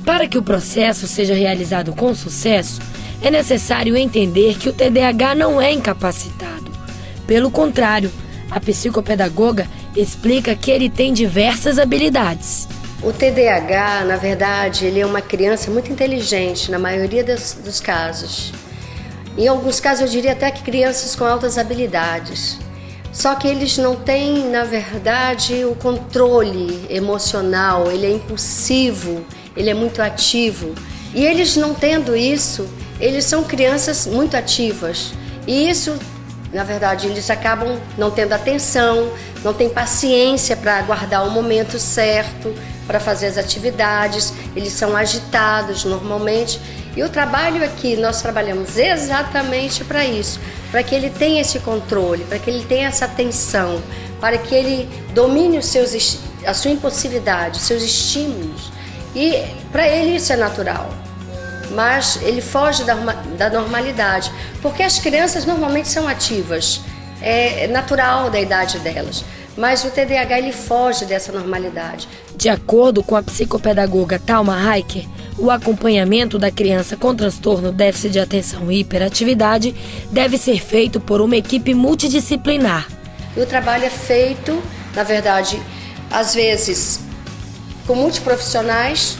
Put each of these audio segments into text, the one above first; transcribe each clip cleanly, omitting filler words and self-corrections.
Para que o processo seja realizado com sucesso, é necessário entender que o TDAH não é incapacitado. Pelo contrário, a psicopedagoga explica que ele tem diversas habilidades. O TDAH, na verdade, ele é uma criança muito inteligente, na maioria dos casos. Em alguns casos, eu diria até que crianças com altas habilidades. Só que eles não têm, na verdade, o controle emocional, ele é impulsivo, ele é muito ativo. E eles não tendo isso, eles são crianças muito ativas. E isso, na verdade, eles acabam não tendo atenção, não têm paciência para aguardar o momento certo, para fazer as atividades, eles são agitados normalmente. E o trabalho aqui, nós trabalhamos exatamente para isso, para que ele tenha esse controle, para que ele tenha essa atenção, para que ele domine a sua impulsividade, os seus estímulos. E para ele isso é natural, mas ele foge da normalidade, porque as crianças normalmente são ativas, é natural da idade delas. Mas o TDAH ele foge dessa normalidade. De acordo com a psicopedagoga Thalma Heiker, o acompanhamento da criança com transtorno déficit de atenção e hiperatividade deve ser feito por uma equipe multidisciplinar. E o trabalho é feito, na verdade, às vezes com multiprofissionais,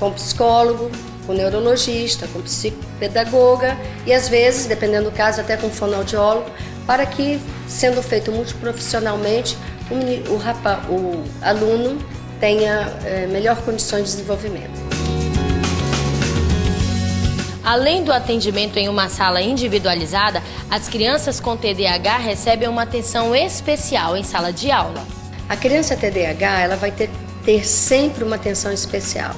com psicólogo, com neurologista, com psicopedagoga e às vezes, dependendo do caso, até com fonoaudiólogo, para que, sendo feito multiprofissionalmente, o aluno tenha melhor condições de desenvolvimento. Além do atendimento em uma sala individualizada, as crianças com TDAH recebem uma atenção especial em sala de aula. A criança TDAH ela vai ter sempre uma atenção especial,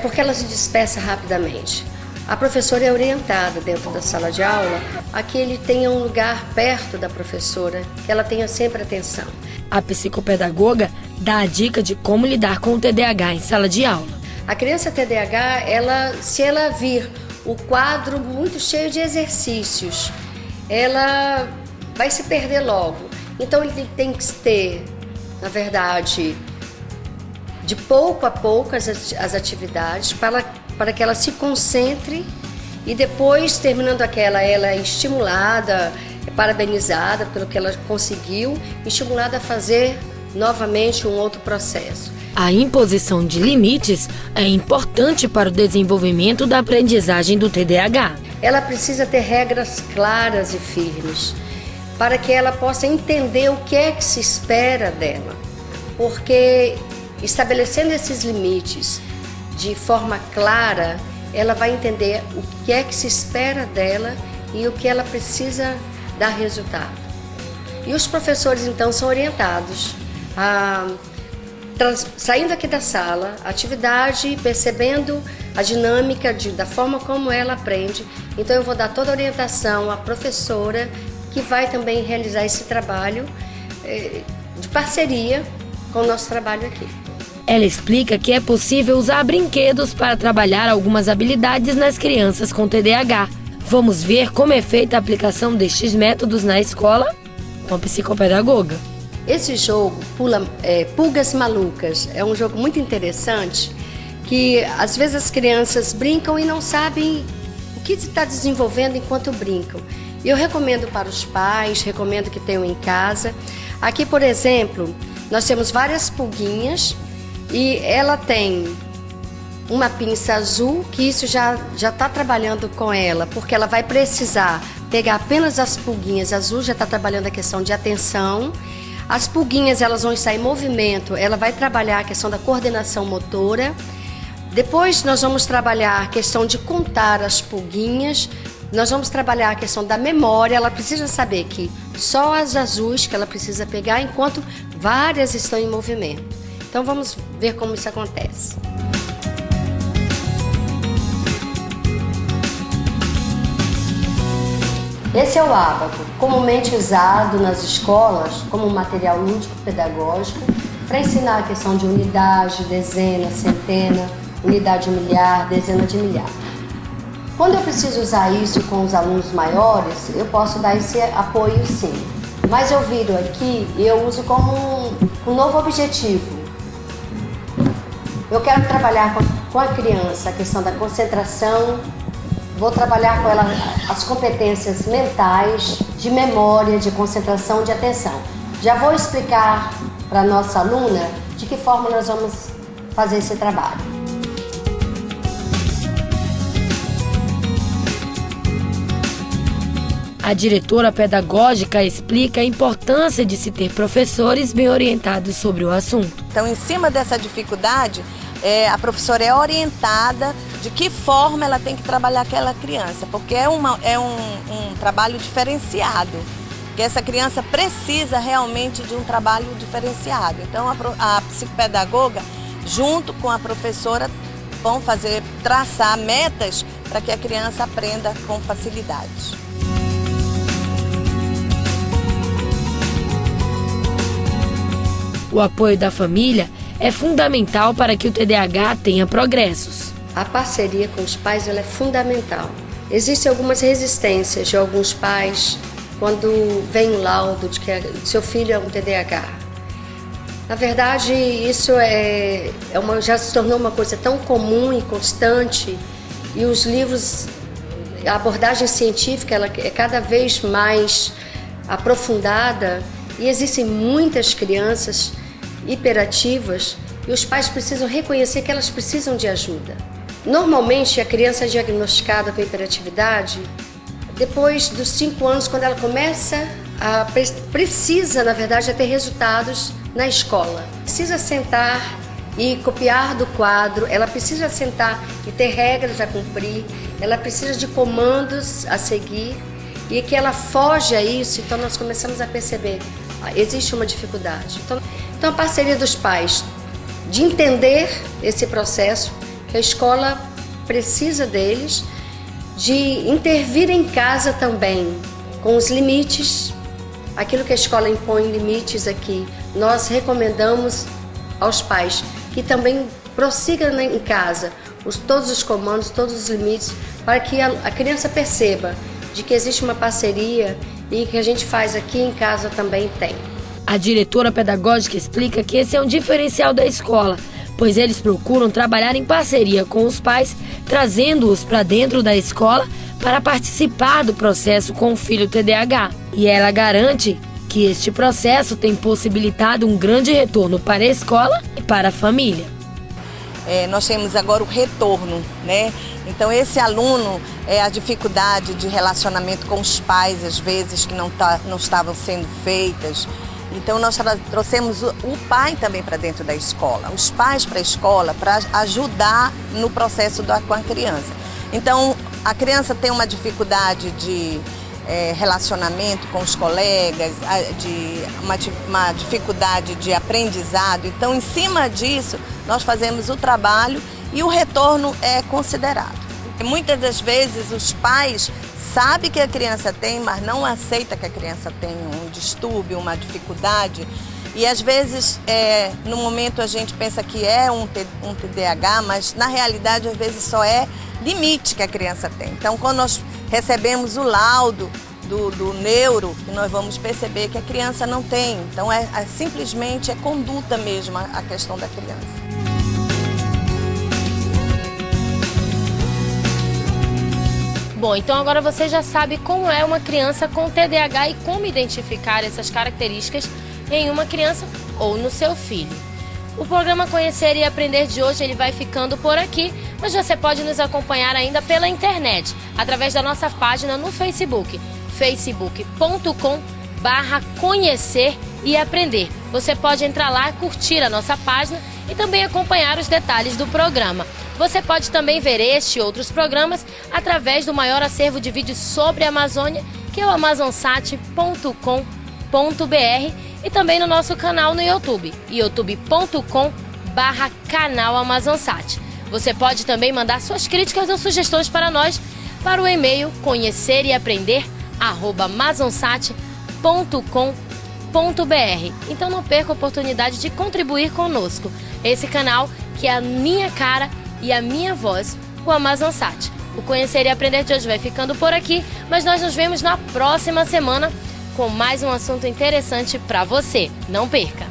porque ela se dispersa rapidamente. A professora é orientada dentro da sala de aula a que ele tenha um lugar perto da professora, que ela tenha sempre atenção. A psicopedagoga dá a dica de como lidar com o TDAH em sala de aula. A criança TDAH, se ela vir o quadro muito cheio de exercícios, ela vai se perder logo. Então ele tem que ter, na verdade, de pouco a pouco as atividades para que ela se concentre e depois, terminando aquela, ela é estimulada, parabenizada pelo que ela conseguiu, estimulada a fazer novamente um outro processo. A imposição de limites é importante para o desenvolvimento da aprendizagem do TDAH. Ela precisa ter regras claras e firmes para que ela possa entender o que é que se espera dela, porque estabelecendo esses limites de forma clara, ela vai entender o que é que se espera dela e o que ela precisa dar resultado. E os professores, então, são orientados saindo aqui da sala, atividade, percebendo a dinâmica da forma como ela aprende. Então eu vou dar toda a orientação à professora, que vai também realizar esse trabalho de parceria com o nosso trabalho aqui. Ela explica que é possível usar brinquedos para trabalhar algumas habilidades nas crianças com TDAH. Vamos ver como é feita a aplicação destes métodos na escola com a psicopedagoga. Esse jogo, Pulgas Malucas, é um jogo muito interessante, que às vezes as crianças brincam e não sabem o que está desenvolvendo enquanto brincam. Eu recomendo para os pais, recomendo que tenham em casa. Aqui, por exemplo, nós temos várias pulguinhas e ela tem uma pinça azul, que isso já está trabalhando com ela, porque ela vai precisar pegar apenas as pulguinhas azuis, já está trabalhando a questão de atenção. As pulguinhas, elas vão estar em movimento, ela vai trabalhar a questão da coordenação motora. Depois nós vamos trabalhar a questão de contar as pulguinhas, nós vamos trabalhar a questão da memória. Ela precisa saber que só as azuis que ela precisa pegar, enquanto várias estão em movimento. Então vamos ver como isso acontece. Esse é o ábaco, comumente usado nas escolas como um material lúdico pedagógico para ensinar a questão de unidade, dezena, centena, unidade de milhar, dezena de milhar. Quando eu preciso usar isso com os alunos maiores, eu posso dar esse apoio sim. Mas eu viro aqui e eu uso como um novo objetivo. Eu quero trabalhar com a criança a questão da concentração, vou trabalhar com ela as competências mentais, de memória, de concentração, de atenção. Já vou explicar para a nossa aluna de que forma nós vamos fazer esse trabalho. A diretora pedagógica explica a importância de se ter professores bem orientados sobre o assunto. Então, em cima dessa dificuldade, a professora é orientada de que forma ela tem que trabalhar aquela criança, porque é um trabalho diferenciado, que essa criança precisa realmente de um trabalho diferenciado. Então, a psicopedagoga, junto com a professora, vão traçar metas para que a criança aprenda com facilidade. O apoio da família é fundamental para que o TDAH tenha progressos. A parceria com os pais ela é fundamental. Existem algumas resistências de alguns pais quando vem o laudo de que seu filho é um TDAH. Na verdade, isso já se tornou uma coisa tão comum e constante, e os livros, a abordagem científica ela é cada vez mais aprofundada, e existem muitas crianças hiperativas e os pais precisam reconhecer que elas precisam de ajuda. Normalmente, a criança é diagnosticada com hiperatividade depois dos 5 anos, quando ela precisa, na verdade, ter resultados na escola. Precisa sentar e copiar do quadro, ela precisa sentar e ter regras a cumprir, ela precisa de comandos a seguir, e que ela foge a isso. Então nós começamos a perceber, existe uma dificuldade. Então a parceria dos pais de entender esse processo, que a escola precisa deles, de intervir em casa também, com os limites, aquilo que a escola impõe limites aqui, nós recomendamos aos pais que também prossigam em casa todos os comandos, todos os limites, para que a criança perceba de que existe uma parceria e que a gente faz aqui em casa também tem. A diretora pedagógica explica que esse é um diferencial da escola, pois eles procuram trabalhar em parceria com os pais, trazendo-os para dentro da escola para participar do processo com o filho TDAH. E ela garante que este processo tem possibilitado um grande retorno para a escola e para a família. Nós temos agora o retorno, né? Então esse aluno, a dificuldade de relacionamento com os pais, às vezes, que não estavam sendo feitas. Então nós trouxemos o pai também para dentro da escola, os pais para a escola, para ajudar no processo com a criança. Então a criança tem uma dificuldade de relacionamento com os colegas, uma dificuldade de aprendizado. Então, em cima disso, nós fazemos o trabalho e o retorno é considerado. Muitas das vezes os pais sabem que a criança tem, mas não aceita que a criança tem um distúrbio, uma dificuldade. E às vezes, no momento a gente pensa que é um TDAH, mas na realidade às vezes só é limite que a criança tem. Então, quando nós recebemos o laudo do neuro, que nós vamos perceber que a criança não tem. Então, simplesmente conduta mesmo a questão da criança. Bom, então agora você já sabe como é uma criança com TDAH e como identificar essas características em uma criança ou no seu filho. O programa Conhecer e Aprender de hoje ele vai ficando por aqui, mas você pode nos acompanhar ainda pela internet, através da nossa página no Facebook, facebook.com/conhecer e aprender. Você pode entrar lá, curtir a nossa página e também acompanhar os detalhes do programa. Você pode também ver este e outros programas através do maior acervo de vídeos sobre a Amazônia, que é o amazonsat.com.br, e também no nosso canal no YouTube, youtube.com/canal Amazonsat. Você pode também mandar suas críticas ou sugestões para nós para o e-mail conhecer-e-aprender@amazonsat.com.br. Então não perca a oportunidade de contribuir conosco. Esse canal que é a minha cara e a minha voz, o Amazonsat. O Conhecer e Aprender de hoje vai ficando por aqui, mas nós nos vemos na próxima semana com mais um assunto interessante para você. Não perca!